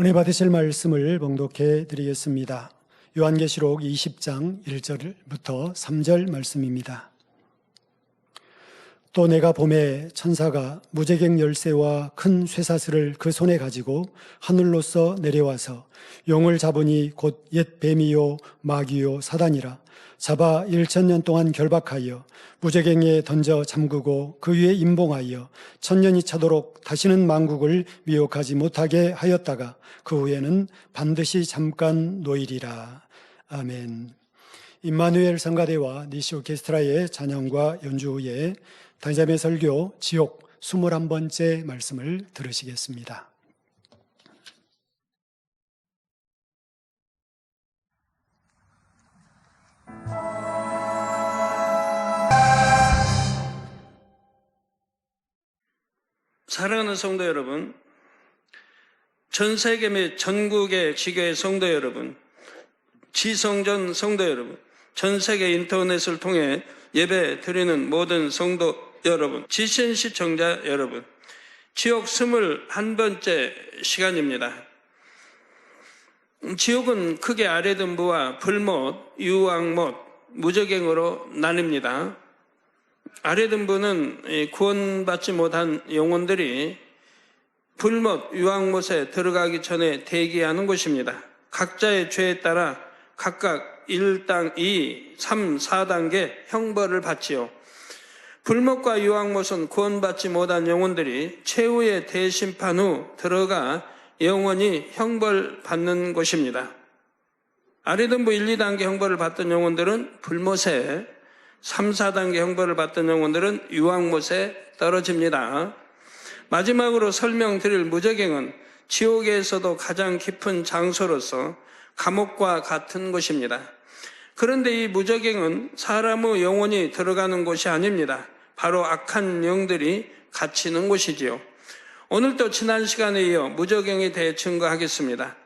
은혜 받으실 말씀을 봉독해 드리겠습니다. 요한계시록 20장 1절부터 3절 말씀입니다. 또 내가 보매 천사가 무제객 열쇠와 큰 쇠사슬을 그 손에 가지고 하늘로서 내려와서 용을 잡으니 곧 옛 뱀이요 마귀요 사단이라 잡아 1000년 동안 결박하여 무제갱에 던져 잠그고 그 위에 임봉하여 1000년이 차도록 다시는 만국을 미혹하지 못하게 하였다가 그 후에는 반드시 잠깐 놓이리라. 아멘. 임마누엘 성가대와 니시 오케스트라의 찬양과 연주 후에 단잠의 설교 지옥 21번째 말씀을 들으시겠습니다. 사랑하는 성도 여러분, 전 세계 및 전국의 지교회 성도 여러분, 지성전 성도 여러분, 전 세계 인터넷을 통해 예배 드리는 모든 성도 여러분, 지신 시청자 여러분, 지옥 21번째 시간입니다. 지옥은 크게 아래등부와 불못, 유황못, 무저갱으로 나뉩니다. 아래등부는 구원받지 못한 영혼들이 불못, 유황못에 들어가기 전에 대기하는 곳입니다. 각자의 죄에 따라 각각 1당 2, 3, 4단계 형벌을 받지요. 불못과 유황못은 구원받지 못한 영혼들이 최후의 대심판 후 들어가 영원히 형벌받는 곳입니다. 아래등부 1, 2단계 형벌을 받던 영혼들은 불못에, 3, 4단계 형벌을 받던 영혼들은 유황못에 떨어집니다. 마지막으로 설명드릴 무저갱은 지옥에서도 가장 깊은 장소로서 감옥과 같은 곳입니다. 그런데 이 무저갱은 사람의 영혼이 들어가는 곳이 아닙니다. 바로 악한 영들이 갇히는 곳이지요. 오늘도 지난 시간에 이어 무저갱에 대해 증거하겠습니다.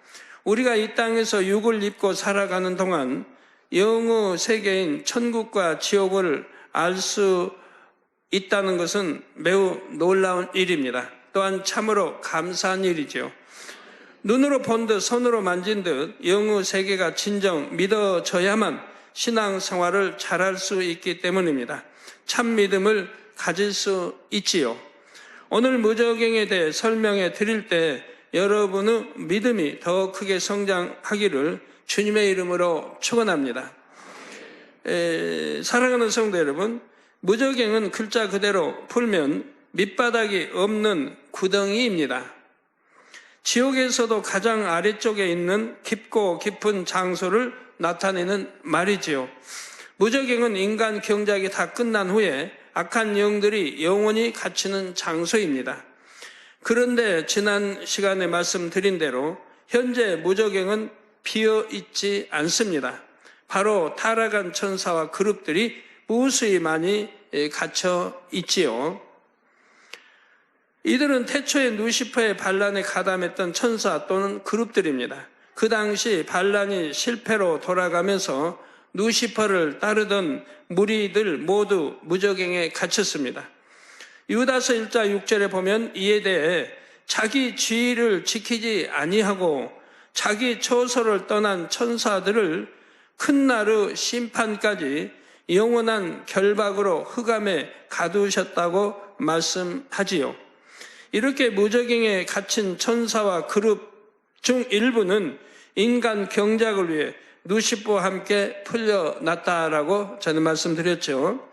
우리가 이 땅에서 육을 입고 살아가는 동안 영의 세계인 천국과 지옥을 알 수 있다는 것은 매우 놀라운 일입니다. 또한 참으로 감사한 일이죠. 눈으로 본 듯 손으로 만진 듯 영의 세계가 진정 믿어져야만 신앙생활을 잘할 수 있기 때문입니다. 참 믿음을 가질 수 있지요. 오늘 무저갱에 대해 설명해 드릴 때 여러분의 믿음이 더 크게 성장하기를 주님의 이름으로 축원합니다. 사랑하는 성도 여러분, 무저갱은 글자 그대로 풀면 밑바닥이 없는 구덩이입니다. 지옥에서도 가장 아래쪽에 있는 깊고 깊은 장소를 나타내는 말이지요. 무저갱은 인간 경작이 다 끝난 후에 악한 영들이 영원히 갇히는 장소입니다. 그런데 지난 시간에 말씀드린 대로 현재 무저갱은 비어 있지 않습니다. 바로 타락한 천사와 그룹들이 무수히 많이 갇혀 있지요. 이들은 태초에 루시퍼의 반란에 가담했던 천사 또는 그룹들입니다. 그 당시 반란이 실패로 돌아가면서 루시퍼를 따르던 무리들 모두 무저갱에 갇혔습니다. 유다서 1장 6절에 보면 이에 대해 자기 지위를 지키지 아니하고 자기 처소를 떠난 천사들을 큰 날의 심판까지 영원한 결박으로 흑암에 가두셨다고 말씀하지요. 이렇게 무저갱에 갇힌 천사와 그룹 중 일부는 인간 경작을 위해 루시퍼와 함께 풀려났다라고 저는 말씀드렸죠.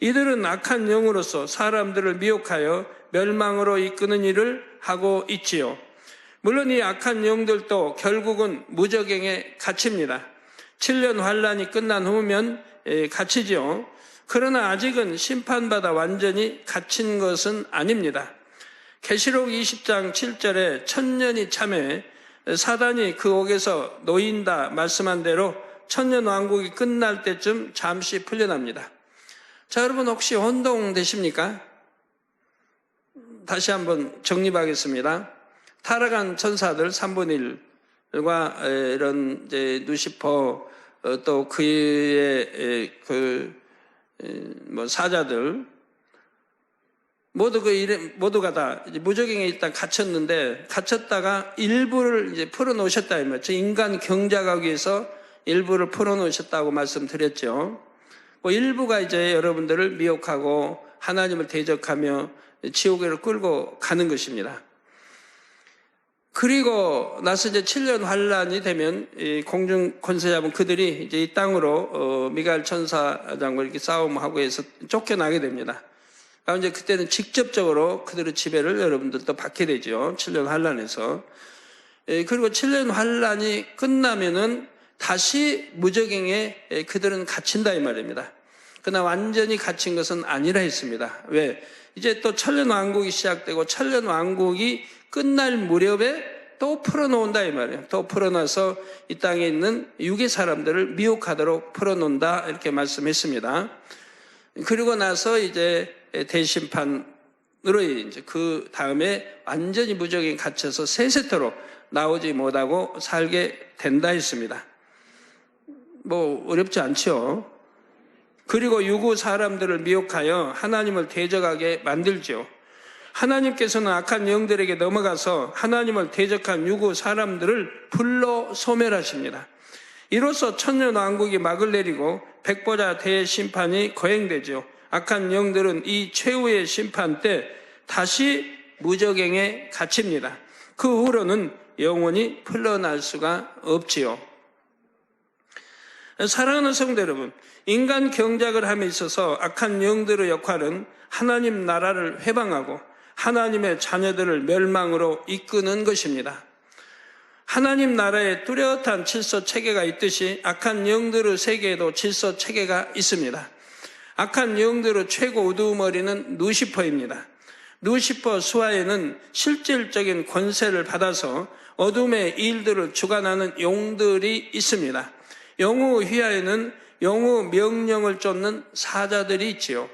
이들은 악한 영으로서 사람들을 미혹하여 멸망으로 이끄는 일을 하고 있지요. 물론 이 악한 영들도 결국은 무저갱에 갇힙니다. 7년 환란이 끝난 후면 갇히지요. 그러나 아직은 심판받아 완전히 갇힌 것은 아닙니다. 계시록 20장 7절에 1000년이 참에 사단이 그 옥에서 놓인다 말씀한 대로 1000년 왕국이 끝날 때쯤 잠시 풀려납니다. 자, 여러분 혹시 혼동되십니까? 다시 한번 정립하겠습니다. 타락한 천사들 3분의 1과 이런 이제 루시퍼 또 그의 사자들 모두가 다 이제 무적행에 일단 갇혔는데, 갇혔다가 일부를 이제 풀어놓으셨다 이 말이죠. 인간 경작하기 위해서 일부를 풀어놓으셨다고 말씀드렸죠. 일부가 이제 여러분들을 미혹하고 하나님을 대적하며 지옥으로 끌고 가는 것입니다. 그리고 나서 이제 7년 환란이 되면 이 공중 권세 잡은 그들이 이제 이 땅으로 미가엘 천사장과 이렇게 싸움하고 해서 쫓겨나게 됩니다. 그러니까 이제 그때는 직접적으로 그들의 지배를 여러분들도 받게 되죠. 7년 환란에서. 그리고 7년 환란이 끝나면은 다시 무적행에 그들은 갇힌다 이 말입니다. 그러나 완전히 갇힌 것은 아니라 했습니다. 왜? 이제 또 천년 왕국이 시작되고 천년 왕국이 끝날 무렵에 또 풀어놓는다 이 말이에요. 또 풀어놔서 이 땅에 있는 육의 사람들을 미혹하도록 풀어놓는다 이렇게 말씀했습니다. 그리고 나서 이제 대심판으로 이제 그 다음에 완전히 무적행에 갇혀서 세세토록 나오지 못하고 살게 된다 했습니다. 어렵지 않죠. 그리고 유구 사람들을 미혹하여 하나님을 대적하게 만들죠. 하나님께서는 악한 영들에게 넘어가서 하나님을 대적한 유구 사람들을 불러 소멸하십니다. 이로써 천년왕국이 막을 내리고 백보자 대심판이 거행되죠. 악한 영들은 이 최후의 심판 때 다시 무적행에 갇힙니다. 그 후로는 영원히 풀려날 수가 없지요. 사랑하는 성도 여러분, 인간 경작을 함에 있어서 악한 영들의 역할은 하나님 나라를 회방하고 하나님의 자녀들을 멸망으로 이끄는 것입니다. 하나님 나라에 뚜렷한 질서 체계가 있듯이 악한 영들의 세계에도 질서 체계가 있습니다. 악한 영들의 최고 우두머리는 루시퍼입니다. 루시퍼 수하에는 실질적인 권세를 받아서 어둠의 일들을 주관하는 용들이 있습니다. 영우 휘하에는 영우 명령을 쫓는 사자들이 있지요.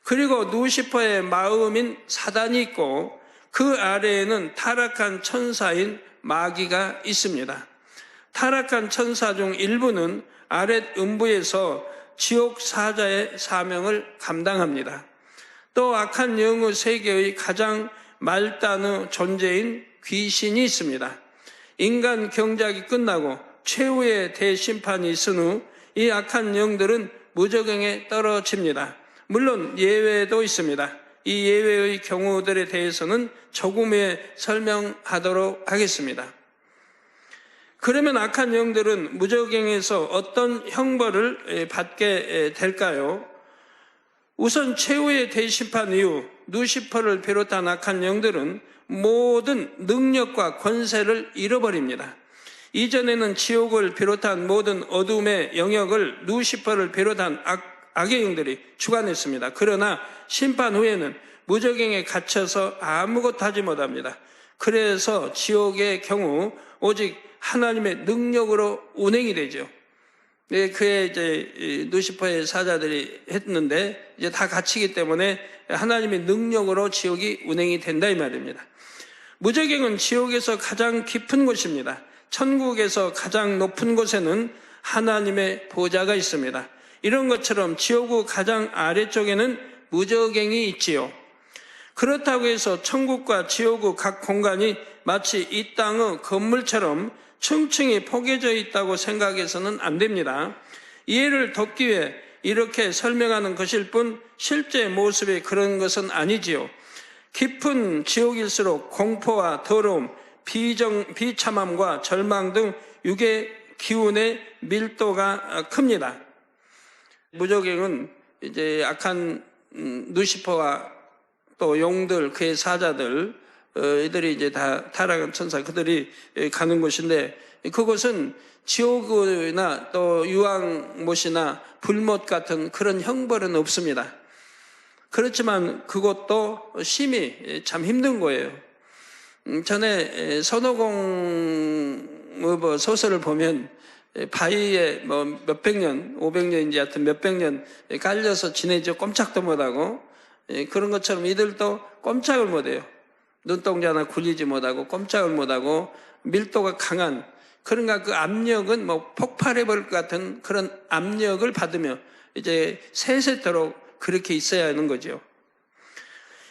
그리고 루시퍼의 마음인 사단이 있고 그 아래에는 타락한 천사인 마귀가 있습니다. 타락한 천사 중 일부는 아랫 음부에서 지옥 사자의 사명을 감당합니다. 또 악한 영의 세계의 가장 말단의 존재인 귀신이 있습니다. 인간 경작이 끝나고 최후의 대심판이 있은 후 이 악한 영들은 무적행에 떨어집니다. 물론 예외도 있습니다. 이 예외의 경우들에 대해서는 조금 후에 설명하도록 하겠습니다. 그러면 악한 영들은 무적행에서 어떤 형벌을 받게 될까요? 우선 최후의 대심판 이후 루시퍼를 비롯한 악한 영들은 모든 능력과 권세를 잃어버립니다. 이전에는 지옥을 비롯한 모든 어둠의 영역을 루시퍼를 비롯한 악의 영들이 주관했습니다. 그러나 심판 후에는 무적행에 갇혀서 아무것도 하지 못합니다. 그래서 지옥의 경우 오직 하나님의 능력으로 운행이 되죠. 그에 이제 루시퍼의 사자들이 했는데 이제 다 갇히기 때문에 하나님의 능력으로 지옥이 운행이 된다 이 말입니다. 무적행은 지옥에서 가장 깊은 곳입니다. 천국에서 가장 높은 곳에는 하나님의 보좌가 있습니다. 이런 것처럼 지옥의 가장 아래쪽에는 무적행이 있지요. 그렇다고 해서 천국과 지옥의 각 공간이 마치 이 땅의 건물처럼 층층이 포개져 있다고 생각해서는 안 됩니다. 이해를 돕기 위해 이렇게 설명하는 것일 뿐 실제 모습이 그런 것은 아니지요. 깊은 지옥일수록 공포와 더러움, 비참함과 절망 등 육의 기운의 밀도가 큽니다. 무적행은 이제 악한 루시퍼와 또 용들, 그의 사자들, 이들이 이제 다 타락한 천사, 그들이 가는 곳인데, 그곳은 지옥이나 또 유황못이나 불못 같은 그런 형벌은 없습니다. 그렇지만 그것도 심히 참 힘든 거예요. 전에 손오공 소설을 보면 바위에 몇백 년, 500년인지 하여튼 몇백 년 깔려서 지내죠. 꼼짝도 못하고. 그런 것처럼 이들도 꼼짝을 못해요. 눈동자 굴리지 못하고 꼼짝을 못하고 밀도가 강한, 그러니까 그 압력은 폭발해버릴 것 같은 그런 압력을 받으며 이제 세세토록 그렇게 있어야 하는 거죠.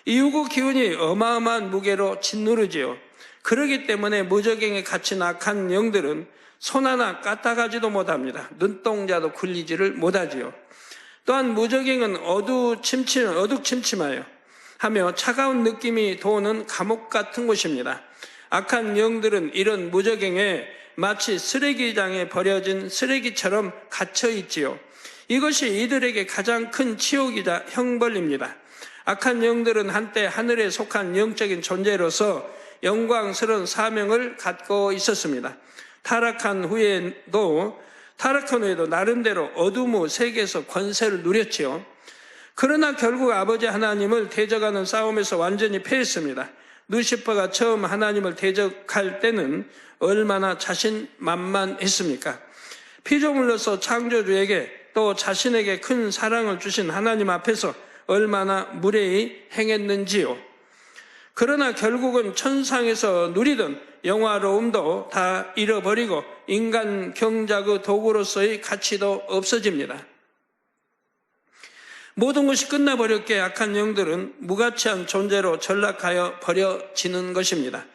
이유고 기운이 어마어마한 무게로 짓누르지요. 그러기 때문에 무적행에 갇힌 악한 영들은 손 하나 까딱하지도 못합니다. 눈동자도 굴리지를 못하지요. 또한 무적행은 어둑침침하여 하며 차가운 느낌이 도는 감옥 같은 곳입니다. 악한 영들은 이런 무적행에 마치 쓰레기장에 버려진 쓰레기처럼 갇혀 있지요. 이것이 이들에게 가장 큰 치욕이자 형벌입니다. 악한 영들은 한때 하늘에 속한 영적인 존재로서 영광스러운 사명을 갖고 있었습니다. 타락한 후에도 나름대로 어둠의 세계에서 권세를 누렸지요. 그러나 결국 아버지 하나님을 대적하는 싸움에서 완전히 패했습니다. 루시퍼가 처음 하나님을 대적할 때는 얼마나 자신만만했습니까? 피조물로서 창조주에게 또 자신에게 큰 사랑을 주신 하나님 앞에서 얼마나 무례히 행했는지요. 그러나 결국은 천상에서 누리던 영화로움도 다 잃어버리고 인간 경작의 도구로서의 가치도 없어집니다. 모든 것이 끝나버렸기에 악한 영들은 무가치한 존재로 전락하여 버려지는 것입니다.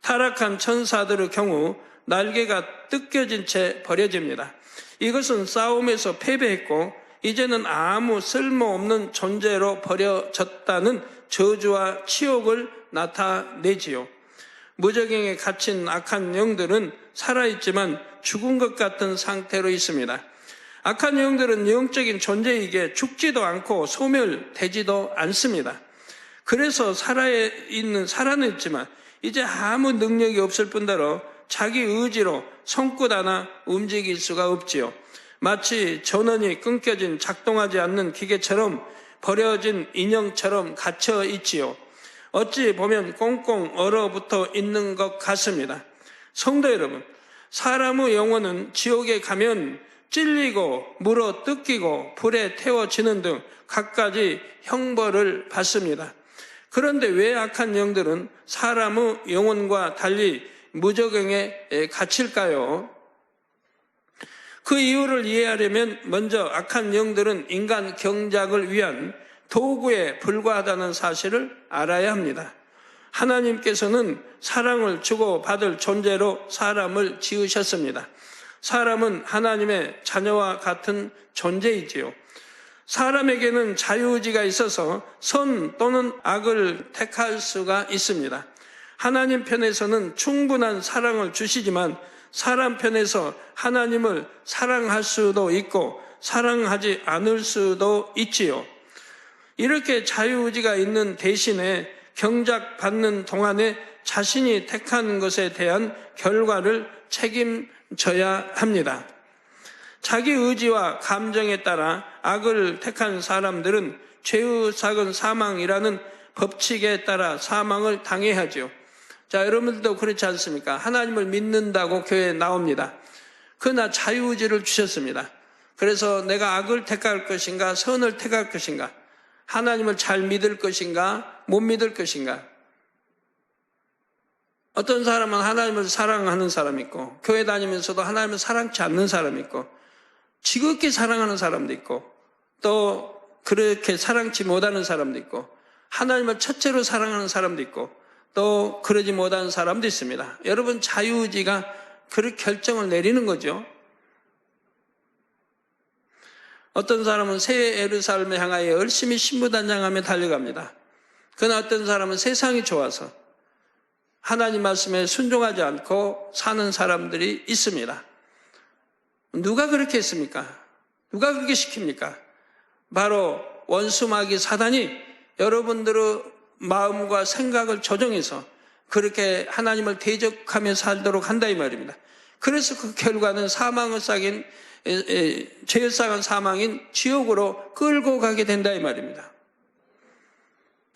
타락한 천사들의 경우 날개가 뜯겨진 채 버려집니다. 이것은 싸움에서 패배했고 이제는 아무 쓸모없는 존재로 버려졌다는 저주와 치욕을 나타내지요. 무적행에 갇힌 악한 영들은 살아있지만 죽은 것 같은 상태로 있습니다. 악한 영들은 영적인 존재이기에 죽지도 않고 소멸되지도 않습니다. 그래서 살아는 있지만 이제 아무 능력이 없을 뿐더러 자기 의지로 손끝 하나 움직일 수가 없지요. 마치 전원이 끊겨진 작동하지 않는 기계처럼 버려진 인형처럼 갇혀 있지요. 어찌 보면 꽁꽁 얼어붙어 있는 것 같습니다. 성도 여러분, 사람의 영혼은 지옥에 가면 찔리고 물어 뜯기고 불에 태워지는 등 갖가지 형벌을 받습니다. 그런데 왜 악한 영들은 사람의 영혼과 달리 무적행에 갇힐까요? 그 이유를 이해하려면 먼저 악한 영들은 인간 경작을 위한 도구에 불과하다는 사실을 알아야 합니다. 하나님께서는 사랑을 주고받을 존재로 사람을 지으셨습니다. 사람은 하나님의 자녀와 같은 존재이지요. 사람에게는 자유의지가 있어서 선 또는 악을 택할 수가 있습니다. 하나님 편에서는 충분한 사랑을 주시지만 사람 편에서 하나님을 사랑할 수도 있고 사랑하지 않을 수도 있지요. 이렇게 자유의지가 있는 대신에 경작받는 동안에 자신이 택한 것에 대한 결과를 책임져야 합니다. 자기 의지와 감정에 따라 악을 택한 사람들은 죄의 삭은 사망이라는 법칙에 따라 사망을 당해야 하죠. 자, 여러분들도 그렇지 않습니까? 하나님을 믿는다고 교회에 나옵니다. 그러나 자유의지를 주셨습니다. 그래서 내가 악을 택할 것인가 선을 택할 것인가, 하나님을 잘 믿을 것인가 못 믿을 것인가. 어떤 사람은 하나님을 사랑하는 사람이 있고 교회 다니면서도 하나님을 사랑치 않는 사람이 있고 지극히 사랑하는 사람도 있고 또 그렇게 사랑치 못하는 사람도 있고 하나님을 첫째로 사랑하는 사람도 있고 또 그러지 못하는 사람도 있습니다. 여러분, 자유의지가 그 결정을 내리는 거죠. 어떤 사람은 새 예루살렘을 향하여 열심히 신부단장하며 달려갑니다. 그러나 어떤 사람은 세상이 좋아서 하나님 말씀에 순종하지 않고 사는 사람들이 있습니다. 누가 그렇게 했습니까? 누가 그렇게 시킵니까? 바로 원수마귀 사단이 여러분들의 마음과 생각을 조정해서 그렇게 하나님을 대적하며 살도록 한다 이 말입니다. 그래서 그 결과는 사망을 쌓인 죄를 쌓은 사망인 지옥으로 끌고 가게 된다 이 말입니다.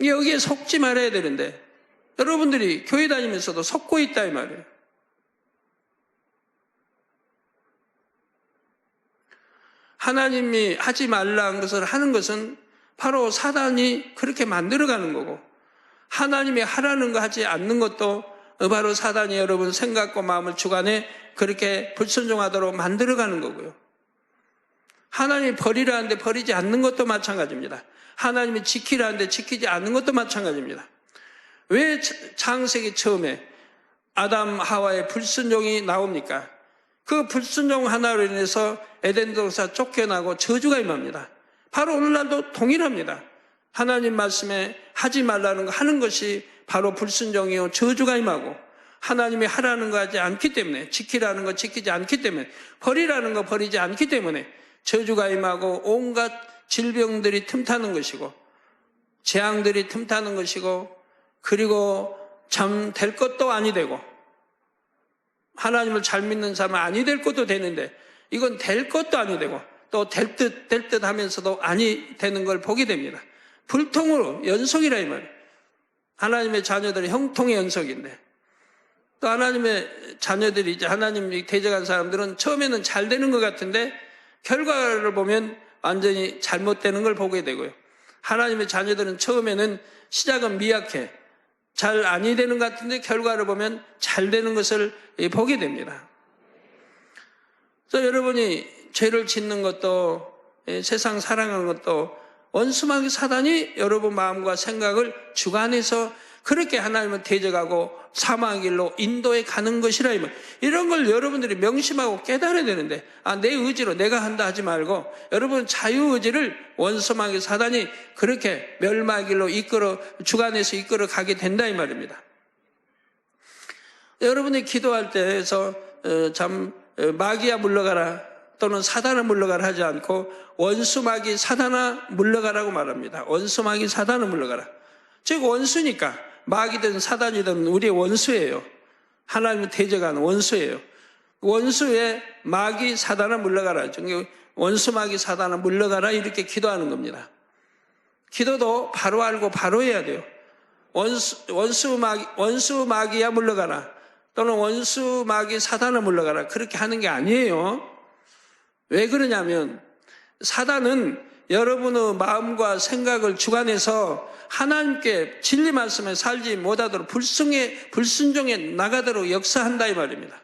여기에 속지 말아야 되는데 여러분들이 교회 다니면서도 속고 있다 이 말이에요. 하나님이 하지 말라는 것을 하는 것은 바로 사단이 그렇게 만들어가는 거고, 하나님이 하라는 거 하지 않는 것도 바로 사단이 여러분 생각과 마음을 주관해 그렇게 불순종하도록 만들어가는 거고요. 하나님이 버리라는데 버리지 않는 것도 마찬가지입니다. 하나님이 지키라는데 지키지 않는 것도 마찬가지입니다. 왜 창세기 처음에 아담 하와의 불순종이 나옵니까? 그 불순종 하나로 인해서 에덴 동산 쫓겨나고 저주가 임합니다. 바로 오늘날도 동일합니다. 하나님 말씀에 하지 말라는 거 하는 것이 바로 불순종이요 저주가 임하고, 하나님이 하라는 거 하지 않기 때문에, 지키라는 거 지키지 않기 때문에, 버리라는 거 버리지 않기 때문에 저주가 임하고 온갖 질병들이 틈타는 것이고 재앙들이 틈타는 것이고, 그리고 참 될 것도 아니 되고, 하나님을 잘 믿는 사람은 아니 될 것도 되는데 이건 될 것도 아니 되고 또 될 듯 하면서도 아니 되는 걸 보게 됩니다. 불통으로 연속이라 이 말이에요. 하나님의 자녀들이 형통의 연속인데, 또 하나님의 자녀들이 이제 하나님이 대적한 사람들은 처음에는 잘 되는 것 같은데 결과를 보면 완전히 잘못되는 걸 보게 되고요. 하나님의 자녀들은 처음에는 시작은 미약해 잘 아니 되는 것 같은데 결과를 보면 잘 되는 것을 보게 됩니다. 그래서 여러분이 죄를 짓는 것도 세상 사랑하는 것도 원수마귀 사단이 여러분 마음과 생각을 주관해서 그렇게 하나님을 대적하고 사망의 길로 인도해 가는 것이라 이 말. 이런 걸 여러분들이 명심하고 깨달아야 되는데, 내 의지로 내가 한다 하지 말고 여러분 자유의지를 원수마귀 사단이 그렇게 멸망의 길로 주관해서 이끌어 가게 된다 이 말입니다. 여러분이 기도할 때에서 참 마귀야 물러가라 또는 사단아 물러가라 하지 않고 원수마귀 사단아 물러가라고 말합니다. 원수마귀 사단아 물러가라. 즉 원수니까 마귀든 사단이든 우리의 원수예요. 하나님을 대적하는 원수예요. 원수의 마귀 사단아 물러가라. 원수 마귀 사단아 물러가라 이렇게 기도하는 겁니다. 기도도 바로 알고 바로 해야 돼요. 원수 마귀야 물러가라 또는 원수 마귀 사단아 물러가라 그렇게 하는 게 아니에요. 왜 그러냐면 사단은 여러분의 마음과 생각을 주관해서 하나님께 진리 말씀에 살지 못하도록 불순종에 나가도록 역사한다 이 말입니다.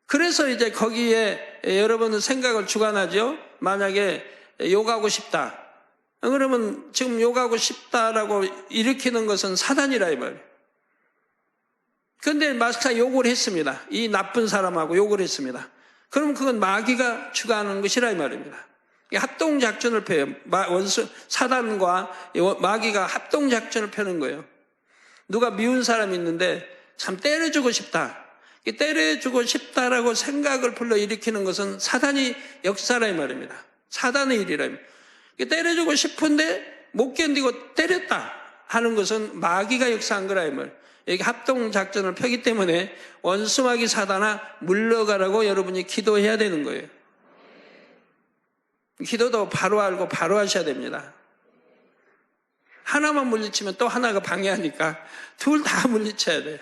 그래서 이제 거기에 여러분의 생각을 주관하죠. 만약에 욕하고 싶다 그러면 지금 욕하고 싶다라고 일으키는 것은 사단이라 이 말이에요. 그런데 마스터가 욕을 했습니다. 이 나쁜 사람하고 욕을 했습니다. 그럼 그건 마귀가 주관하는 것이라 이 말입니다. 합동작전을 펴요. 사단과 마귀가 합동작전을 펴는 거예요. 누가 미운 사람이 있는데 참 때려주고 싶다. 때려주고 싶다라고 생각을 불러일으키는 것은 사단이 역사라 이 말입니다. 사단의 일이라. 때려주고 싶은데 못 견디고 때렸다 하는 것은 마귀가 역사한 거라 이 말. 여기 합동작전을 펴기 때문에 원수마귀 사단아 물러가라고 여러분이 기도해야 되는 거예요. 기도도 바로 알고 바로 하셔야 됩니다. 하나만 물리치면 또 하나가 방해하니까 둘 다 물리쳐야 돼요.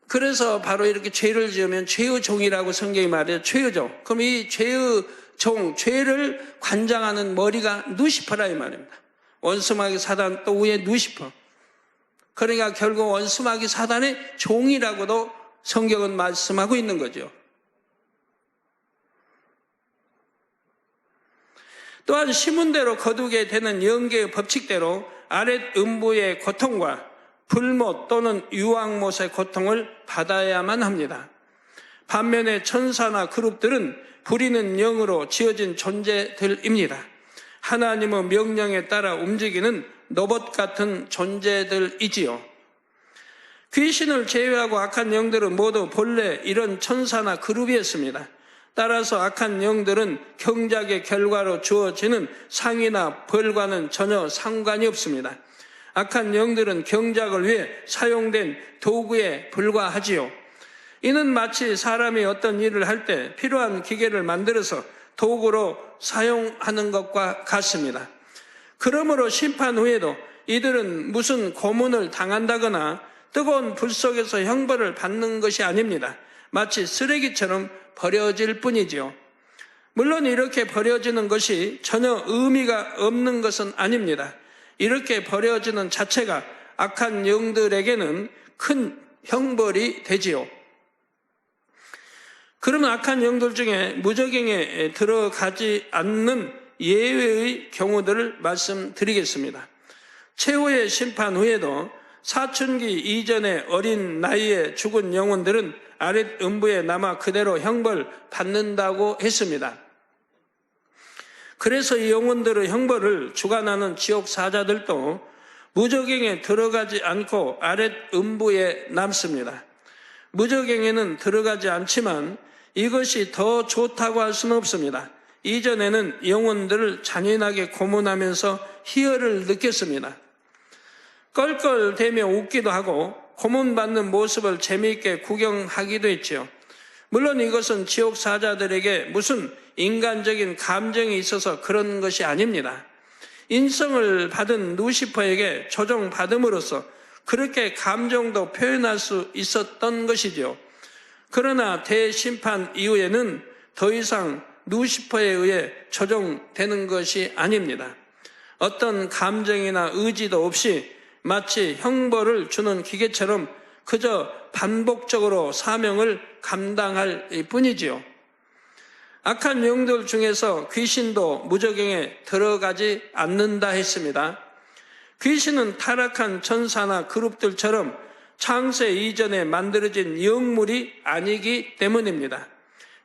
그래서 바로 이렇게 죄를 지으면 죄의 종이라고 성경이 말해요. 죄의 종. 그럼 이 죄의 종, 죄를 관장하는 머리가 누시퍼라 이 말입니다. 원수마귀 사단 또 위에 누시퍼. 그러니까 결국 원수마귀 사단의 종이라고도 성경은 말씀하고 있는 거죠. 또한 시문대로 거두게 되는 영계의 법칙대로 아랫 음부의 고통과 불못 또는 유황못의 고통을 받아야만 합니다. 반면에 천사나 그룹들은 부리는 영으로 지어진 존재들입니다. 하나님의 명령에 따라 움직이는 로봇 같은 존재들이지요. 귀신을 제외하고 악한 영들은 모두 본래 이런 천사나 그룹이었습니다. 따라서 악한 영들은 경작의 결과로 주어지는 상이나 벌과는 전혀 상관이 없습니다. 악한 영들은 경작을 위해 사용된 도구에 불과하지요. 이는 마치 사람이 어떤 일을 할 때 필요한 기계를 만들어서 도구로 사용하는 것과 같습니다. 그러므로 심판 후에도 이들은 무슨 고문을 당한다거나 뜨거운 불 속에서 형벌을 받는 것이 아닙니다. 마치 쓰레기처럼 버려질 뿐이지요. 물론 이렇게 버려지는 것이 전혀 의미가 없는 것은 아닙니다. 이렇게 버려지는 자체가 악한 영들에게는 큰 형벌이 되지요. 그러면 악한 영들 중에 무저갱에 들어가지 않는 예외의 경우들을 말씀드리겠습니다. 최후의 심판 후에도 사춘기 이전의 어린 나이에 죽은 영혼들은 아랫 음부에 남아 그대로 형벌 받는다고 했습니다. 그래서 이 영혼들의 형벌을 주관하는 지옥 사자들도 무저갱에 들어가지 않고 아랫 음부에 남습니다. 무저갱에는 들어가지 않지만 이것이 더 좋다고 할 수는 없습니다. 이전에는 영혼들을 잔인하게 고문하면서 희열을 느꼈습니다. 껄껄대며 웃기도 하고 고문받는 모습을 재미있게 구경하기도 했지요. 물론 이것은 지옥 사자들에게 무슨 인간적인 감정이 있어서 그런 것이 아닙니다. 인성을 받은 루시퍼에게 조종받음으로써 그렇게 감정도 표현할 수 있었던 것이지요. 그러나 대심판 이후에는 더 이상 루시퍼에 의해 조종되는 것이 아닙니다. 어떤 감정이나 의지도 없이 마치 형벌을 주는 기계처럼 그저 반복적으로 사명을 감당할 뿐이지요. 악한 영들 중에서 귀신도 무저갱에 들어가지 않는다 했습니다. 귀신은 타락한 천사나 그룹들처럼 창세 이전에 만들어진 영물이 아니기 때문입니다.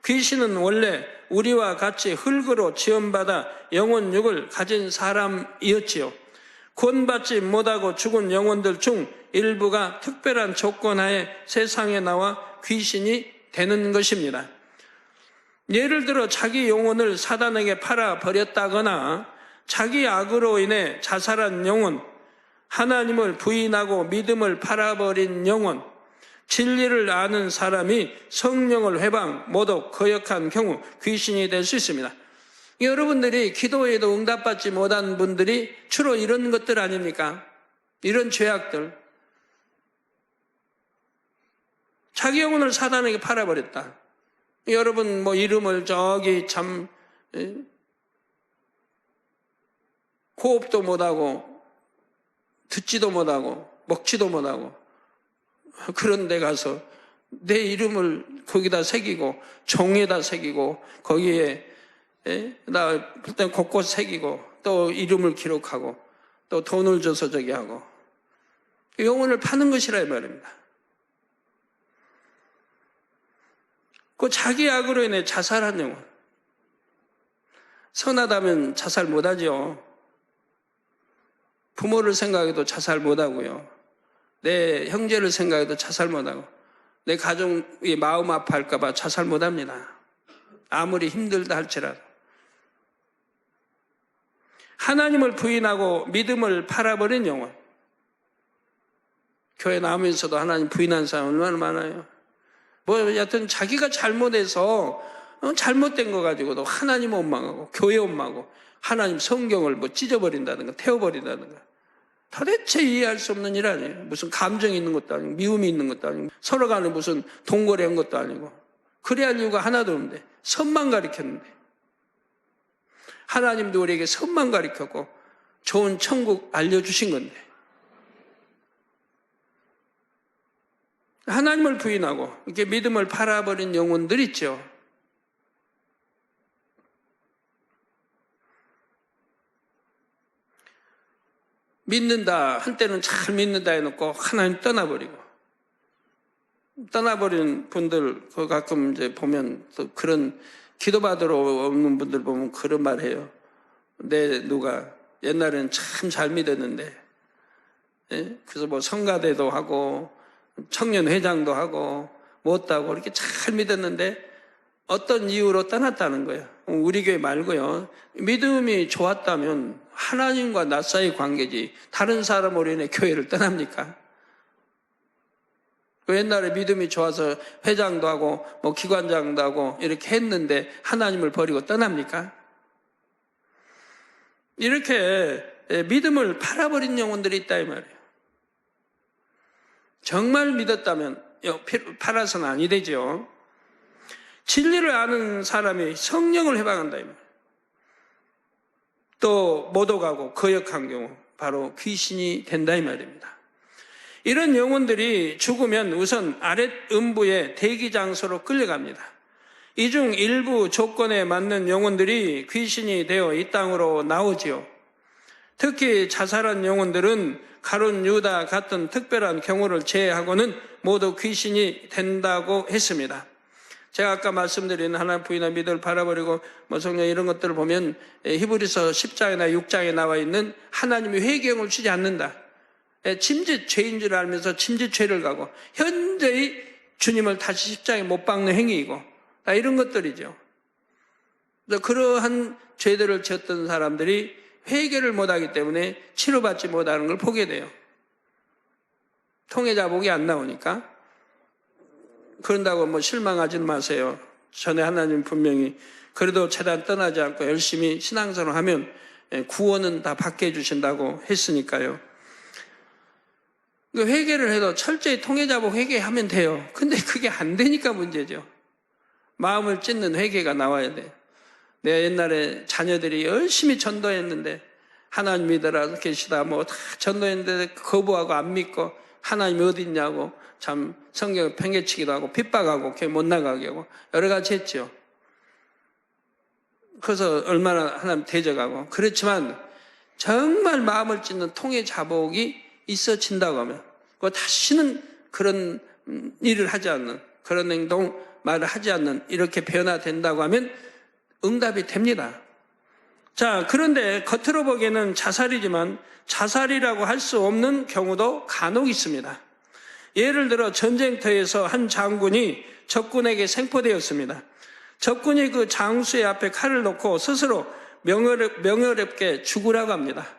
귀신은 원래 우리와 같이 흙으로 지음받아 영혼육을 가진 사람이었지요. 구원받지 못하고 죽은 영혼들 중 일부가 특별한 조건 하에 세상에 나와 귀신이 되는 것입니다. 예를 들어 자기 영혼을 사단에게 팔아버렸다거나 자기 악으로 인해 자살한 영혼, 하나님을 부인하고 믿음을 팔아버린 영혼, 진리를 아는 사람이 성령을 회방, 모독, 거역한 경우 귀신이 될 수 있습니다. 여러분들이 기도에도 응답받지 못한 분들이 주로 이런 것들 아닙니까? 이런 죄악들. 자기 영혼을 사단에게 팔아버렸다. 여러분 이름을 저기 참 호흡도 못하고 듣지도 못하고 먹지도 못하고 그런 데 가서 내 이름을 거기다 새기고 종에다 새기고 거기에 나 일단 곳곳 새기고 또 이름을 기록하고 또 돈을 줘서 저기 하고 영혼을 파는 것이라 이 말입니다. 그 자기 악으로 인해 자살한 영혼. 선하다면 자살 못하죠. 부모를 생각해도 자살 못하고요. 내 형제를 생각해도 자살 못하고 내 가족이 마음 아파할까 봐 자살 못합니다. 아무리 힘들다 할지라도. 하나님을 부인하고 믿음을 팔아버린 영혼. 교회 나오면서도 하나님 부인한 사람 얼마나 많아요. 여하튼 자기가 잘못해서 잘못된 거 가지고도 하나님 원망하고 교회 원망하고 하나님 성경을 찢어버린다든가 태워버린다든가 도대체 이해할 수 없는 일 아니에요. 무슨 감정이 있는 것도 아니고 미움이 있는 것도 아니고 서로 간에 무슨 동거래한 것도 아니고 그래야 할 이유가 하나도 없는데 선만 가리켰는데 하나님도 우리에게 선만 가리켰고 좋은 천국 알려주신 건데 하나님을 부인하고 이렇게 믿음을 팔아버린 영혼들 있죠. 믿는다 한때는 잘 믿는다 해놓고 하나님 떠나버리고 떠나버린 분들 가끔 이제 보면 또 그런 기도받으러 오는 분들 보면 그런 말 해요. 누가 옛날에는 참 잘 믿었는데 그래서 성가대도 하고 청년회장도 하고 못하고 이렇게 잘 믿었는데 어떤 이유로 떠났다는 거예요. 우리 교회 말고요. 믿음이 좋았다면 하나님과 나 사이 관계지 다른 사람으로 인해 교회를 떠납니까? 옛날에 믿음이 좋아서 회장도 하고 기관장도 하고 이렇게 했는데 하나님을 버리고 떠납니까? 이렇게 믿음을 팔아버린 영혼들이 있다 이 말이에요. 정말 믿었다면 팔아서는 아니 되죠. 진리를 아는 사람이 성령을 해방한다 이 말이에요. 또 모독하고 거역한 경우 바로 귀신이 된다 이 말입니다. 이런 영혼들이 죽으면 우선 아랫 음부의 대기 장소로 끌려갑니다. 이 중 일부 조건에 맞는 영혼들이 귀신이 되어 이 땅으로 나오지요. 특히 자살한 영혼들은 가룟 유다 같은 특별한 경우를 제외하고는 모두 귀신이 된다고 했습니다. 제가 아까 말씀드린 하나님 부인과 믿음을 바라버리고 성령 이런 것들을 보면 히브리서 10장이나 6장에 나와 있는 하나님이 회개형을 주지 않는다. 침짓 죄인 줄 알면서 침짓 죄를 가고 현재의 주님을 다시 십자가에 못 박는 행위이고 이런 것들이죠. 그러한 죄들을 지었던 사람들이 회개를 못하기 때문에 치료받지 못하는 걸 보게 돼요. 통해자복이 안 나오니까. 그런다고 실망하지는 마세요. 전에 하나님 분명히 그래도 재단 떠나지 않고 열심히 신앙생활을 하면 구원은 다 받게 해주신다고 했으니까요. 회개를 해도 철저히 통해자복 회개하면 돼요. 근데 그게 안 되니까 문제죠. 마음을 찢는 회개가 나와야 돼요. 내가 옛날에 자녀들이 열심히 전도했는데 하나님 믿으라 계시다 다 전도했는데 거부하고 안 믿고 하나님이 어디 있냐고 참 성경을 팽개치기도 하고 핍박하고 교회 못 나가게 하고 여러 가지 했죠. 그래서 얼마나 하나님 대적하고 그렇지만 정말 마음을 찢는 통해 자복이 있어진다고 하면 다시는 그런 일을 하지 않는 그런 행동 말을 하지 않는 이렇게 변화된다고 하면 응답이 됩니다. 자, 그런데 겉으로 보기에는 자살이지만 자살이라고 할 수 없는 경우도 간혹 있습니다. 예를 들어 전쟁터에서 한 장군이 적군에게 생포되었습니다. 적군이 그 장수의 앞에 칼을 놓고 스스로 명예롭게 죽으라고 합니다.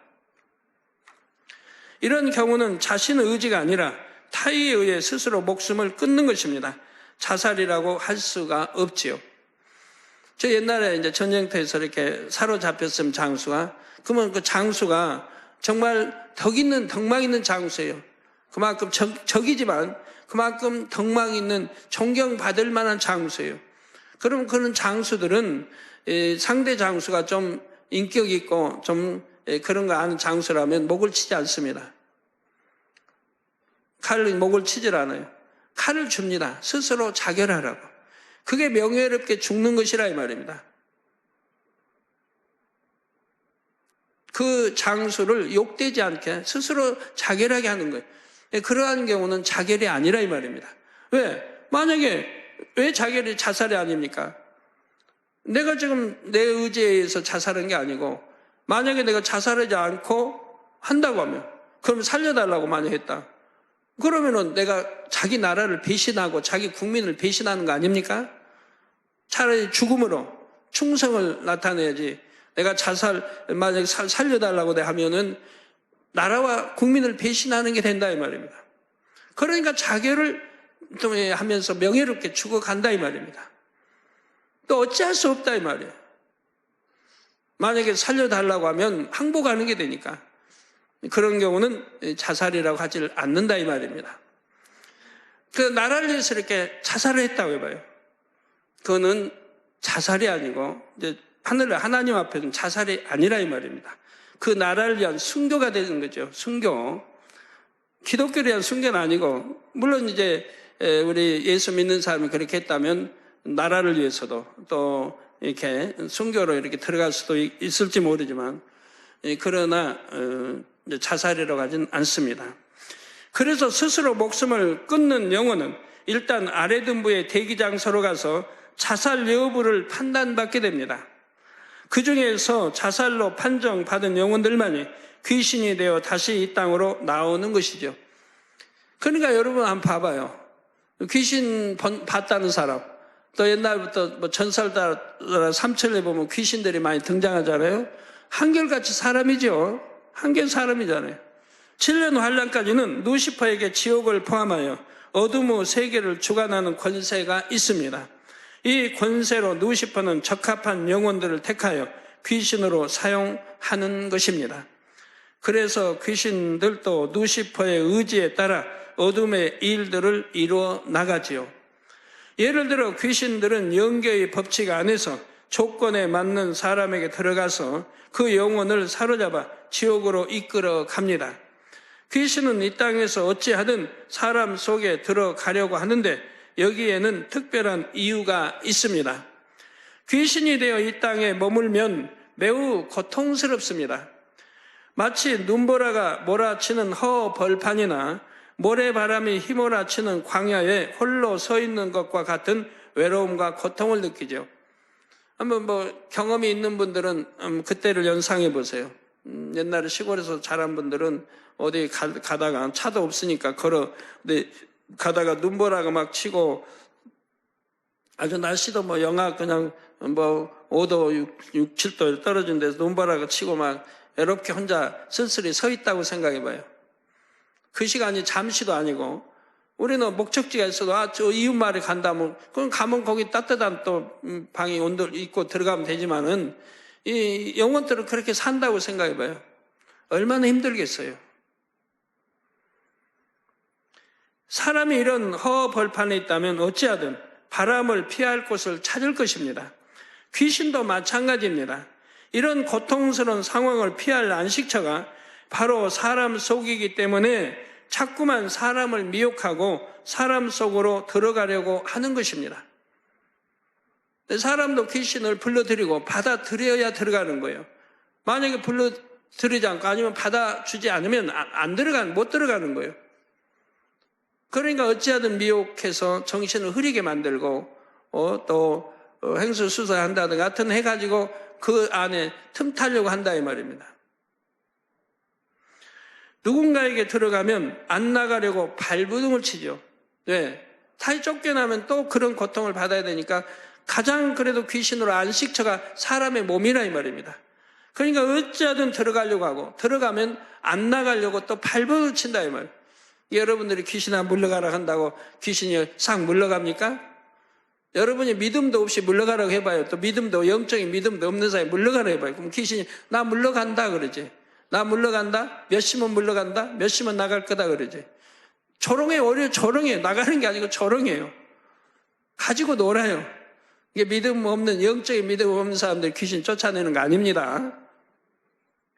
이런 경우는 자신의 의지가 아니라 타의에 의해 스스로 목숨을 끊는 것입니다. 자살이라고 할 수가 없지요. 저 옛날에 이제 전쟁터에서 이렇게 사로잡혔으면 장수가, 그러면 그 장수가 정말 덕망 있는 장수예요. 그만큼 적이지만 그만큼 덕망 있는 존경받을 만한 장수예요. 그럼 그런 장수들은 상대 장수가 좀 인격 있고 좀 그런 거 아는 장수라면 목을 치지 않습니다. 칼을 목을 치질 않아요. 칼을 줍니다. 스스로 자결하라고. 그게 명예롭게 죽는 것이라 이 말입니다. 그 장수를 욕되지 않게 스스로 자결하게 하는 거예요. 그러한 경우는 자결이 아니라 이 말입니다. 왜? 만약에 왜 자결이 자살이 아닙니까? 내가 지금 내 의지에 의해서 자살한 게 아니고 만약에 내가 자살하지 않고 한다고 하면 그럼 살려달라고 만약 했다. 그러면은 내가 자기 나라를 배신하고 자기 국민을 배신하는 거 아닙니까? 차라리 죽음으로 충성을 나타내야지. 내가 만약에 살려달라고 하면은 나라와 국민을 배신하는 게 된다 이 말입니다. 그러니까 자결을 하면서 명예롭게 죽어간다 이 말입니다. 또 어찌할 수 없다 이 말이에요. 만약에 살려달라고 하면 항복하는 게 되니까 그런 경우는 자살이라고 하지 않는다 이 말입니다. 그 나라를 위해서 이렇게 자살을 했다고 해봐요. 그거는 자살이 아니고 이제 하나님 앞에서는 자살이 아니라 이 말입니다. 그 나라를 위한 순교가 되는 거죠. 순교. 기독교를 위한 순교는 아니고 물론 이제 우리 예수 믿는 사람이 그렇게 했다면 나라를 위해서도 또 이렇게 순교로 이렇게 들어갈 수도 있을지 모르지만 그러나 자살이라고 하진 않습니다. 그래서 스스로 목숨을 끊는 영혼은 일단 아래등부의 대기장소로 가서 자살 여부를 판단받게 됩니다. 그 중에서 자살로 판정받은 영혼들만이 귀신이 되어 다시 이 땅으로 나오는 것이죠. 그러니까 여러분 한번 봐봐요. 귀신 봤다는 사람, 또 옛날부터 전설따라 삼천리에 보면 귀신들이 많이 등장하잖아요. 한결같이 사람이죠. 한결 사람이잖아요. 7년 환란까지는 루시퍼에게 지옥을 포함하여 어둠의 세계를 주관하는 권세가 있습니다. 이 권세로 루시퍼는 적합한 영혼들을 택하여 귀신으로 사용하는 것입니다. 그래서 귀신들도 루시퍼의 의지에 따라 어둠의 일들을 이루어 나가지요. 예를 들어 귀신들은 영계의 법칙 안에서 조건에 맞는 사람에게 들어가서 그 영혼을 사로잡아 지옥으로 이끌어 갑니다. 귀신은 이 땅에서 어찌하든 사람 속에 들어가려고 하는데 여기에는 특별한 이유가 있습니다. 귀신이 되어 이 땅에 머물면 매우 고통스럽습니다. 마치 눈보라가 몰아치는 허벌판이나 모래바람이 휘몰아치는 광야에 홀로 서 있는 것과 같은 외로움과 고통을 느끼죠. 한번 경험이 있는 분들은 그때를 연상해 보세요. 옛날에 시골에서 자란 분들은 어디 가다가 차도 없으니까 가다가 눈보라가 막 치고 아주 날씨도 영하 그냥 5도, 6, 7도 떨어진 데서 눈보라가 치고 막 외롭게 혼자 쓸쓸히 서 있다고 생각해 봐요. 그 시간이 잠시도 아니고, 우리는 목적지가 있어도 저 이웃 마을에 간다면 그럼 가면 거기 따뜻한 또 방이 온도 있고 들어가면 되지만은 이 영혼들은 그렇게 산다고 생각해 봐요. 얼마나 힘들겠어요. 사람이 이런 허벌판에 있다면 어찌하든 바람을 피할 곳을 찾을 것입니다. 귀신도 마찬가지입니다. 이런 고통스러운 상황을 피할 안식처가 바로 사람 속이기 때문에 자꾸만 사람을 미혹하고 사람 속으로 들어가려고 하는 것입니다. 사람도 귀신을 불러들이고 받아들여야 들어가는 거예요. 만약에 불러들이지 않고 아니면 받아주지 않으면 못 들어가는 거예요. 그러니까 어찌하든 미혹해서 정신을 흐리게 만들고 또 횡수수사한다든가 같은 해가지고 그 안에 틈타려고 한다 이 말입니다. 누군가에게 들어가면 안 나가려고 발버둥을 치죠. 왜? 타이 쫓겨나면 또 그런 고통을 받아야 되니까 가장 그래도 귀신으로 안식처가 사람의 몸이라 이 말입니다. 그러니까 어찌하든 들어가려고 하고 들어가면 안 나가려고 또 발버둥을 친다 이 말이에요. 여러분들이 귀신아 물러가라 한다고 귀신이 싹 물러갑니까? 여러분이 믿음도 없이 물러가라고 해봐요. 또 영적인 믿음도 없는 사람이 물러가라 해봐요. 그럼 귀신이 나 물러간다 그러지. 나 물러간다? 몇 시면 물러간다? 몇 시면 나갈 거다 그러지. 조롱해요. 조롱해요. 나가는 게 아니고 조롱해요. 가지고 놀아요. 이게 믿음 없는, 영적인 믿음 없는 사람들 귀신 쫓아내는 거 아닙니다.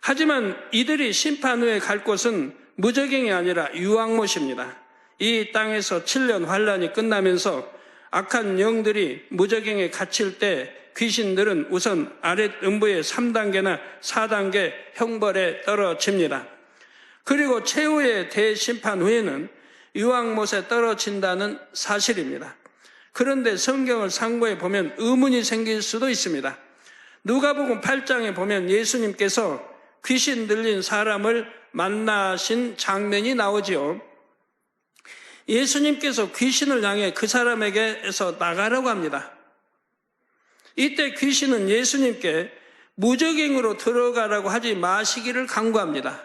하지만 이들이 심판 후에 갈 곳은 무저갱이 아니라 유황못입니다. 이 땅에서 7년 환란이 끝나면서 악한 영들이 무저갱에 갇힐 때 귀신들은 우선 아랫 음부의 3단계나 4단계 형벌에 떨어집니다. 그리고 최후의 대심판 후에는 유황못에 떨어진다는 사실입니다. 그런데 성경을 상고해 보면 의문이 생길 수도 있습니다. 누가복음 8장에 보면 예수님께서 귀신 들린 사람을 만나신 장면이 나오지요. 예수님께서 귀신을 향해 그 사람에게서 나가라고 합니다. 이때 귀신은 예수님께 무저갱으로 들어가라고 하지 마시기를 강구합니다.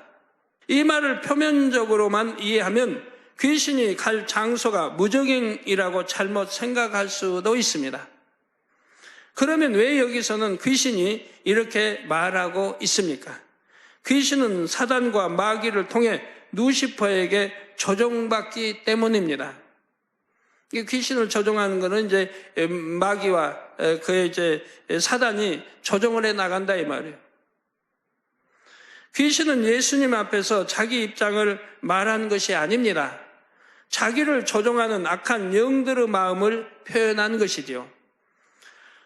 이 말을 표면적으로만 이해하면 귀신이 갈 장소가 무저갱이라고 잘못 생각할 수도 있습니다. 그러면 왜 여기서는 귀신이 이렇게 말하고 있습니까? 귀신은 사단과 마귀를 통해 루시퍼에게 조종받기 때문입니다. 이 귀신을 조종하는 것은 이제 마귀와 그의 이제 사단이 조종을 해 나간다 이 말이에요. 귀신은 예수님 앞에서 자기 입장을 말한 것이 아닙니다. 자기를 조종하는 악한 영들의 마음을 표현한 것이지요.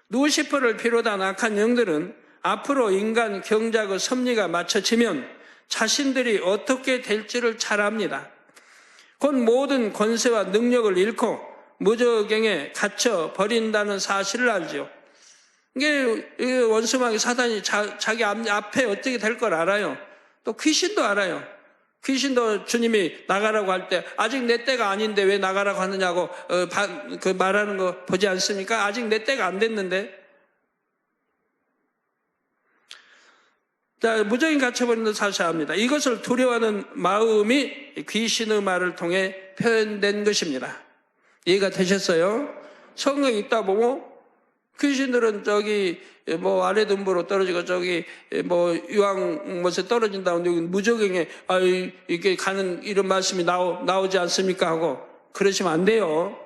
루시퍼를 비롯한 악한 영들은 앞으로 인간 경작의 섭리가 맞춰지면 자신들이 어떻게 될지를 잘 압니다. 곧 모든 권세와 능력을 잃고 무저갱에 갇혀 버린다는 사실을 알죠. 이게 원수마귀 사단이 자기 앞에 어떻게 될 걸 알아요. 또 귀신도 알아요. 귀신도 주님이 나가라고 할 때 아직 내 때가 아닌데 왜 나가라고 하느냐고 그 말하는 거 보지 않습니까? 아직 내 때가 안 됐는데. 자, 무저갱 갇혀버리는 사실 압니다. 이것을 두려워하는 마음이 귀신의 말을 통해 표현된 것입니다. 이해가 되셨어요? 성경에 있다 보고 귀신들은 저기 아래 등부로 떨어지고 저기 유황못에 떨어진다고 여기 무저갱에 이게 가는 이런 말씀이 나오지 않습니까? 하고 그러시면 안 돼요.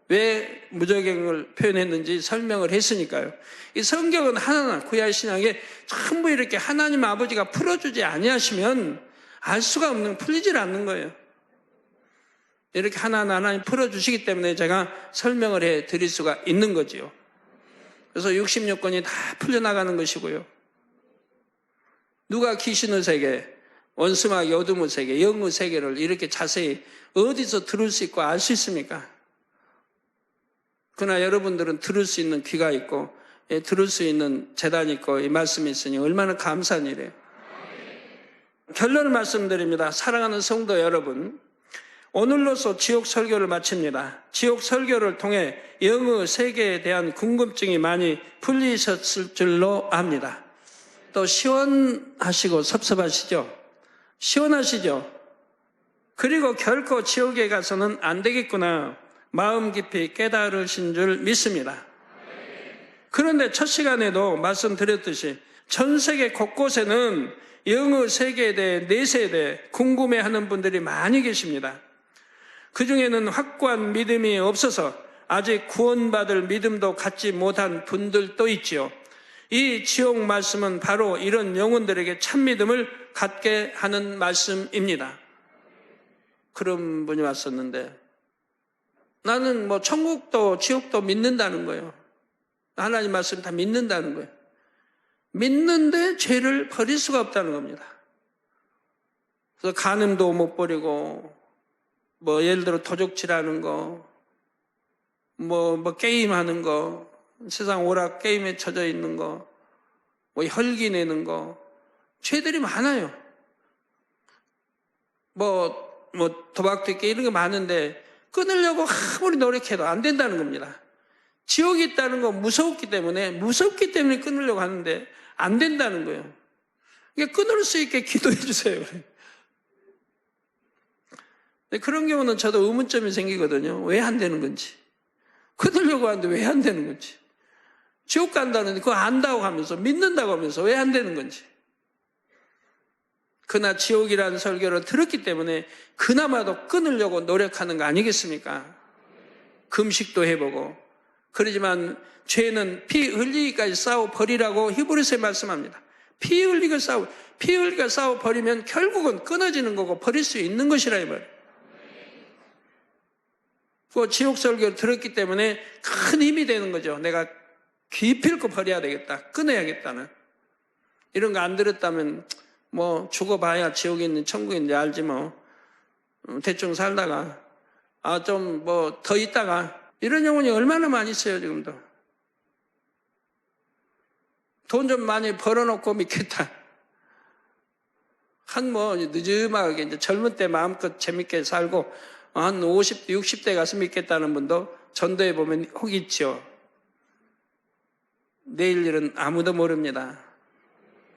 왜 무저갱을 표현했는지 설명을 했으니까요. 이 성경은 하나하나 구약 신약에 전부 이렇게 하나님 아버지가 풀어주지 아니하시면 알 수가 없는 풀리질 않는 거예요. 이렇게 하나하나 풀어주시기 때문에 제가 설명을 해 드릴 수가 있는 거지요. 그래서 66권이 다 풀려나가는 것이고요. 누가 귀신의 세계, 원수마귀 어둠의 세계, 영의 세계를 이렇게 자세히 어디서 들을 수 있고 알 수 있습니까? 그러나 여러분들은 들을 수 있는 귀가 있고 들을 수 있는 재단이 있고 이 말씀이 있으니 얼마나 감사한 일이에요. 결론을 말씀드립니다. 사랑하는 성도 여러분, 오늘로써 지옥 설교를 마칩니다. 지옥 설교를 통해 영의 세계에 대한 궁금증이 많이 풀리셨을 줄로 압니다. 또 시원하시고 섭섭하시죠? 시원하시죠? 그리고 결코 지옥에 가서는 안 되겠구나 마음 깊이 깨달으신 줄 믿습니다. 그런데 첫 시간에도 말씀드렸듯이 전 세계 곳곳에는 영의 세계에 대해, 내세에 대해 궁금해하는 분들이 많이 계십니다. 그 중에는 확고한 믿음이 없어서 아직 구원받을 믿음도 갖지 못한 분들도 있지요. 이 지옥 말씀은 바로 이런 영혼들에게 참 믿음을 갖게 하는 말씀입니다. 그런 분이 왔었는데 나는 뭐 천국도 지옥도 믿는다는 거예요. 하나님 말씀 다 믿는다는 거예요. 믿는데 죄를 버릴 수가 없다는 겁니다. 그래서 간음도 못 버리고 뭐 예를 들어 도적질하는 거, 뭐 게임하는 거, 세상 오락 게임에 쳐져 있는 거, 뭐 혈기 내는 거, 죄들이 많아요. 뭐 도박도 있게 이런 게 많은데 끊으려고 아무리 노력해도 안 된다는 겁니다. 지옥이 있다는 거 무섭기 때문에 끊으려고 하는데 안 된다는 거예요. 그러니까 끊을 수 있게 기도해 주세요. 그런 경우는 저도 의문점이 생기거든요. 왜 안 되는 건지. 끊으려고 하는데 왜 안 되는 건지. 지옥 간다는데 그거 안다고 하면서 믿는다고 하면서 왜 안 되는 건지. 그러나 지옥이라는 설교를 들었기 때문에 그나마도 끊으려고 노력하는 거 아니겠습니까? 금식도 해보고. 그러지만 죄는 피 흘리기까지 싸워 버리라고 히브리서에 말씀합니다. 피 흘리고 싸워 버리면 결국은 끊어지는 거고 버릴 수 있는 것이라 이 말이에요. 그 지옥 설교를 들었기 때문에 큰 힘이 되는 거죠. 내가 기필코 버려야 되겠다. 끊어야겠다는. 이런 거 안 들었다면 뭐 죽어봐야 지옥에 있는 천국에 있는지 알지 뭐. 대충 살다가 좀 뭐 더 있다가 이런 영혼이 얼마나 많이 있어요 지금도. 돈 좀 많이 벌어놓고 믿겠다. 늦음하게 이제 젊은 때 마음껏 재밌게 살고 한 50대, 60대 가서 믿겠다는 분도 전도에 보면 혹 있죠. 내일 일은 아무도 모릅니다.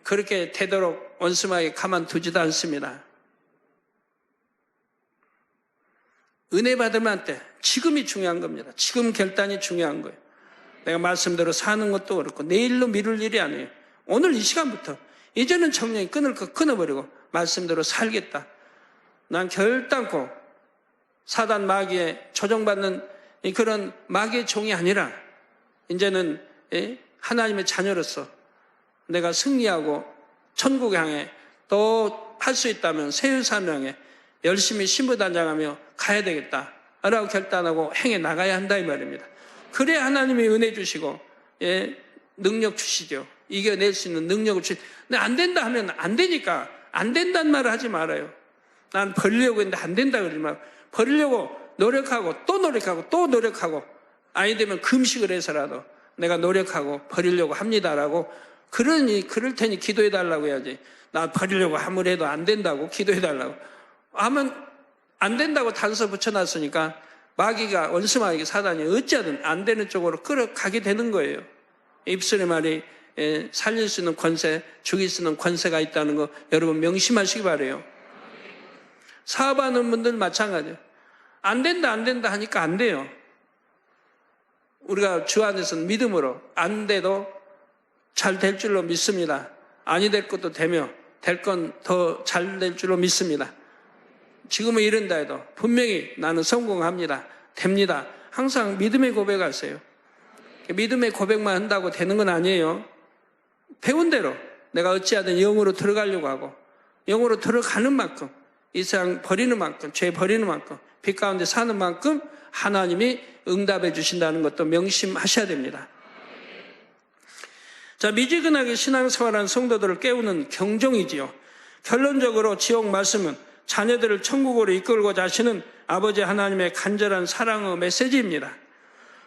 그렇게 되도록 원수마귀 가만두지도 않습니다. 은혜 받으면 때 지금이 중요한 겁니다. 지금 결단이 중요한 거예요. 내가 말씀대로 사는 것도 그렇고 내일로 미룰 일이 아니에요. 오늘 이 시간부터 이제는 청량히 끊을 거 끊어버리고 말씀대로 살겠다. 난 결단코 사단 마귀에 조종받는 그런 마귀의 종이 아니라 이제는 하나님의 자녀로서 내가 승리하고 천국에 향해 또 할 수 있다면 세율산을 향해 열심히 신부단장하며 가야 되겠다 라고 결단하고 행해 나가야 한다 이 말입니다. 그래야 하나님이 은혜 주시고 능력 주시죠. 이겨낼 수 있는 능력을 주시죠. 근데 안 된다 하면 안 되니까 안 된다는 말을 하지 말아요. 난 버리려고 했는데 안 된다 그러지 말고 버리려고 노력하고 또 노력하고 또 노력하고 아니 되면 금식을 해서라도 내가 노력하고 버리려고 합니다라고 그럴 테니 기도해 달라고 해야지. 나 버리려고 아무리 해도 안 된다고 기도해 달라고 하면 안 된다고 단서 붙여놨으니까 마귀가 원수마귀 사단이 어찌하든 안 되는 쪽으로 끌어가게 되는 거예요. 입술의 말이 살릴 수 있는 권세, 죽일 수 있는 권세가 있다는 거 여러분 명심하시기 바라요. 사업하는 분들 마찬가지예요. 안 된다 하니까 안 돼요. 우리가 주 안에서는 믿음으로 안 돼도 잘 될 줄로 믿습니다. 아니 될 것도 되며 될 건 더 잘 될 줄로 믿습니다. 지금은 이런다 해도 분명히 나는 성공합니다. 됩니다. 항상 믿음의 고백하세요. 믿음의 고백만 한다고 되는 건 아니에요. 배운 대로 내가 어찌하든 영으로 들어가려고 하고 영으로 들어가는 만큼 이 세상 버리는 만큼, 죄 버리는 만큼, 빛 가운데 사는 만큼 하나님이 응답해 주신다는 것도 명심하셔야 됩니다. 자, 미지근하게 신앙생활한 성도들을 깨우는 경종이지요. 결론적으로 지옥 말씀은 자녀들을 천국으로 이끌고자 하시는 아버지 하나님의 간절한 사랑의 메시지입니다.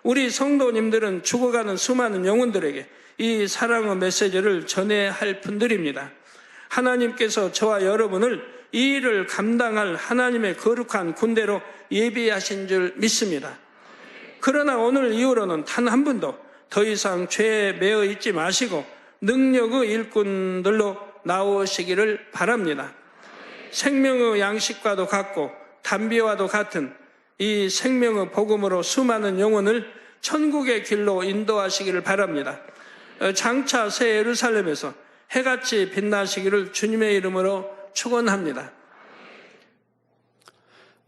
우리 성도님들은 죽어가는 수많은 영혼들에게 이 사랑의 메시지를 전해야 할 분들입니다. 하나님께서 저와 여러분을 이 일을 감당할 하나님의 거룩한 군대로 예비하신 줄 믿습니다. 그러나 오늘 이후로는 단 한 분도 더 이상 죄에 매여 있지 마시고 능력의 일꾼들로 나오시기를 바랍니다. 생명의 양식과도 같고 담비와도 같은 이 생명의 복음으로 수많은 영혼을 천국의 길로 인도하시기를 바랍니다. 장차 새 예루살렘에서 해같이 빛나시기를 주님의 이름으로 축원합니다.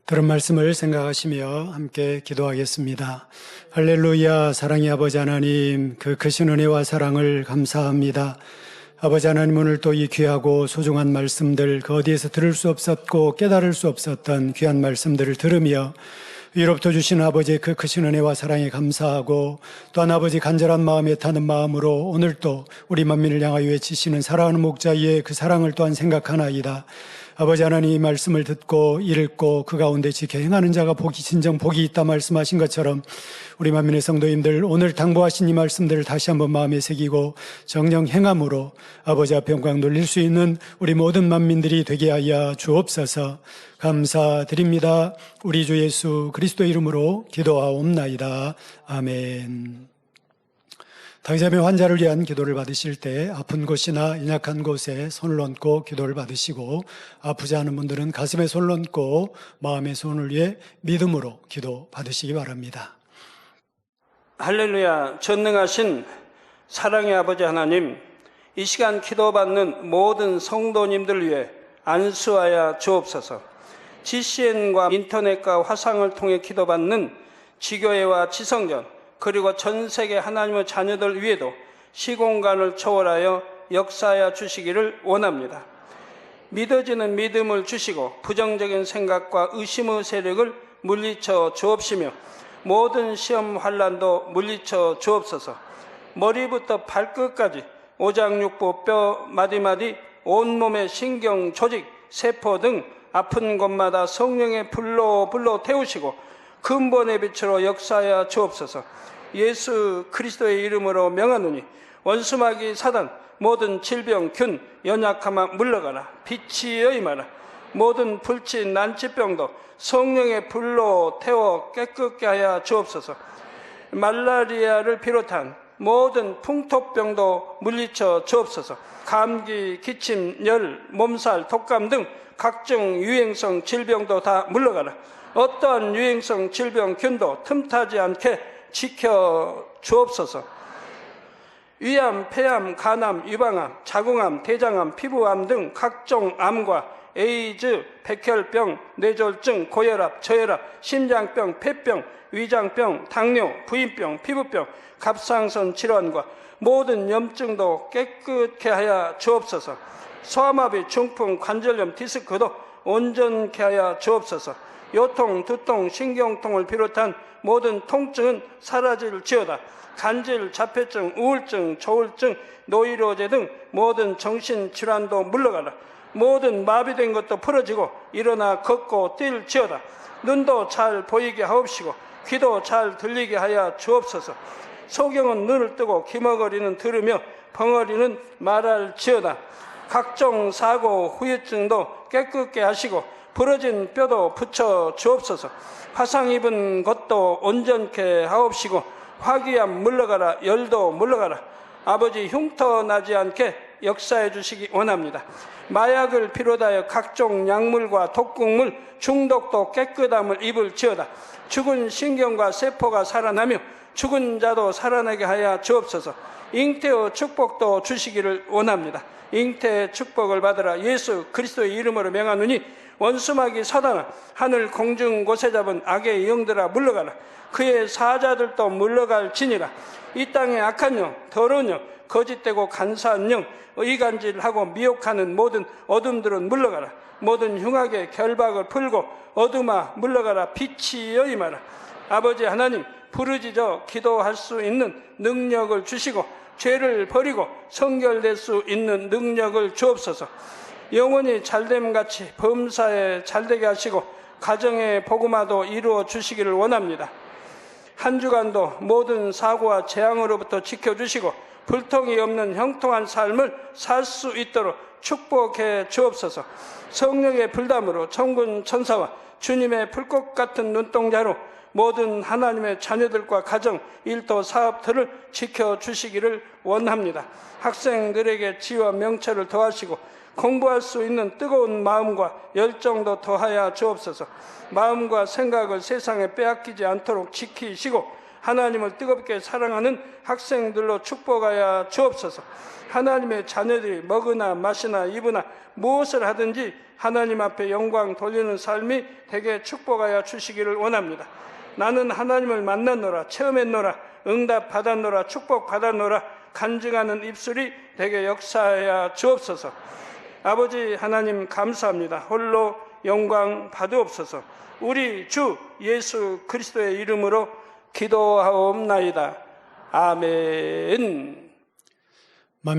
들은 말씀을 생각하시며 함께 기도하겠습니다. 할렐루야. 사랑의 아버지 하나님, 그 크신 은혜와 사랑을 감사합니다. 아버지 하나님, 오늘 또 이 귀하고 소중한 말씀들, 그 어디에서 들을 수 없었고 깨달을 수 없었던 귀한 말씀들을 들으며 위로부터 주신 아버지의 그 크신 은혜와 사랑에 감사하고, 또한 아버지 간절한 마음에 타는 마음으로 오늘 또 우리 만민을 향하여 외치시는 사랑하는 목자의 그 사랑을 또한 생각하나이다. 아버지 하나님, 이 말씀을 듣고 읽고 그 가운데 지켜 행하는 자가 진정 복이 있다 말씀하신 것처럼 우리 만민의 성도님들 오늘 당부하신 이 말씀들을 다시 한번 마음에 새기고 정령 행함으로 아버지 앞에 영광 돌릴 수 있는 우리 모든 만민들이 되게 하여 주옵소서. 감사드립니다. 우리 주 예수 그리스도 이름으로 기도하옵나이다. 아멘. 당장의 환자를 위한 기도를 받으실 때 아픈 곳이나 연약한 곳에 손을 얹고 기도를 받으시고, 아프지 않은 분들은 가슴에 손을 얹고 마음의 손을 위해 믿음으로 기도 받으시기 바랍니다. 할렐루야. 전능하신 사랑의 아버지 하나님, 이 시간 기도받는 모든 성도님들 위해 안수하여 주옵소서. GCN과 인터넷과 화상을 통해 기도받는 지교회와 지성전, 그리고 전 세계 하나님의 자녀들 위에도 시공간을 초월하여 역사하여 주시기를 원합니다. 믿어지는 믿음을 주시고 부정적인 생각과 의심의 세력을 물리쳐 주옵시며 모든 시험 환난도 물리쳐 주옵소서. 머리부터 발끝까지 오장육부 뼈 마디마디 온몸의 신경 조직 세포 등 아픈 곳마다 성령의 불로 태우시고 근본의 빛으로 역사하여 주옵소서. 예수 그리스도의 이름으로 명하노니 원수마귀 사단 모든 질병 균 연약함아 물러가라. 빛이 여임하라. 모든 불치 난치병도 성령의 불로 태워 깨끗게 하여 주옵소서. 말라리아를 비롯한 모든 풍토병도 물리쳐 주옵소서. 감기, 기침, 열, 몸살, 독감 등 각종 유행성 질병도 다 물러가라. 어떠한 유행성 질병 균도 틈타지 않게 지켜 주옵소서. 위암, 폐암, 간암, 유방암, 자궁암, 대장암, 피부암 등 각종 암과 에이즈, 백혈병, 뇌졸중, 고혈압, 저혈압, 심장병, 폐병, 위장병, 당뇨, 부인병, 피부병, 갑상선 질환과 모든 염증도 깨끗게 하여 주옵소서. 소아마비, 중풍, 관절염, 디스크도 온전케 하여 주옵소서. 요통, 두통, 신경통을 비롯한 모든 통증은 사라질지어다. 간질, 자폐증, 우울증, 조울증, 노이로제 등 모든 정신질환도 물러가라. 모든 마비된 것도 풀어지고 일어나 걷고 뛸지어다. 눈도 잘 보이게 하옵시고 귀도 잘 들리게 하여 주옵소서. 소경은 눈을 뜨고 기머거리는 들으며 벙어리는 말할지어다. 각종 사고, 후유증도 깨끗게 하시고 부러진 뼈도 붙여 주옵소서. 화상 입은 것도 온전케 하옵시고 화기암 물러가라. 열도 물러가라. 아버지 흉터 나지 않게 역사해 주시기 원합니다. 마약을 비롯하여 각종 약물과 독극물 중독도 깨끗함을 입을지어다. 죽은 신경과 세포가 살아나며 죽은 자도 살아나게 하여 주옵소서. 잉태의 축복도 주시기를 원합니다. 잉태의 축복을 받으라. 예수 그리스도의 이름으로 명하노니 원수마귀 사단아, 하늘 공중 곳에 잡은 악의 영들아 물러가라. 그의 사자들도 물러갈지니라. 이 땅의 악한 영, 더러운 영, 거짓되고 간사한 영, 의간질하고 미혹하는 모든 어둠들은 물러가라. 모든 흉악의 결박을 풀고 어둠아 물러가라 빛이 여임하라. 아버지 하나님, 부르짖어 기도할 수 있는 능력을 주시고 죄를 버리고 성결될 수 있는 능력을 주옵소서. 영원히 잘됨같이 범사에 잘되게 하시고 가정의 복음화도 이루어 주시기를 원합니다. 한 주간도 모든 사고와 재앙으로부터 지켜주시고 불통이 없는 형통한 삶을 살 수 있도록 축복해 주옵소서. 성령의 불담으로 천군 천사와 주님의 불꽃 같은 눈동자로 모든 하나님의 자녀들과 가정, 일도, 사업들을 지켜주시기를 원합니다. 학생들에게 지혜와 명철을 더하시고 공부할 수 있는 뜨거운 마음과 열정도 더하여 주옵소서. 마음과 생각을 세상에 빼앗기지 않도록 지키시고 하나님을 뜨겁게 사랑하는 학생들로 축복하여 주옵소서. 하나님의 자녀들이 먹으나 마시나 입으나 무엇을 하든지 하나님 앞에 영광 돌리는 삶이 되게 축복하여 주시기를 원합니다. 나는 하나님을 만났노라, 체험했노라, 응답 받았노라, 축복 받았노라 간증하는 입술이 되게 역사하여 주옵소서. 아버지 하나님 감사합니다. 홀로 영광 받으옵소서. 우리 주 예수 그리스도의 이름으로 기도하옵나이다. 아멘.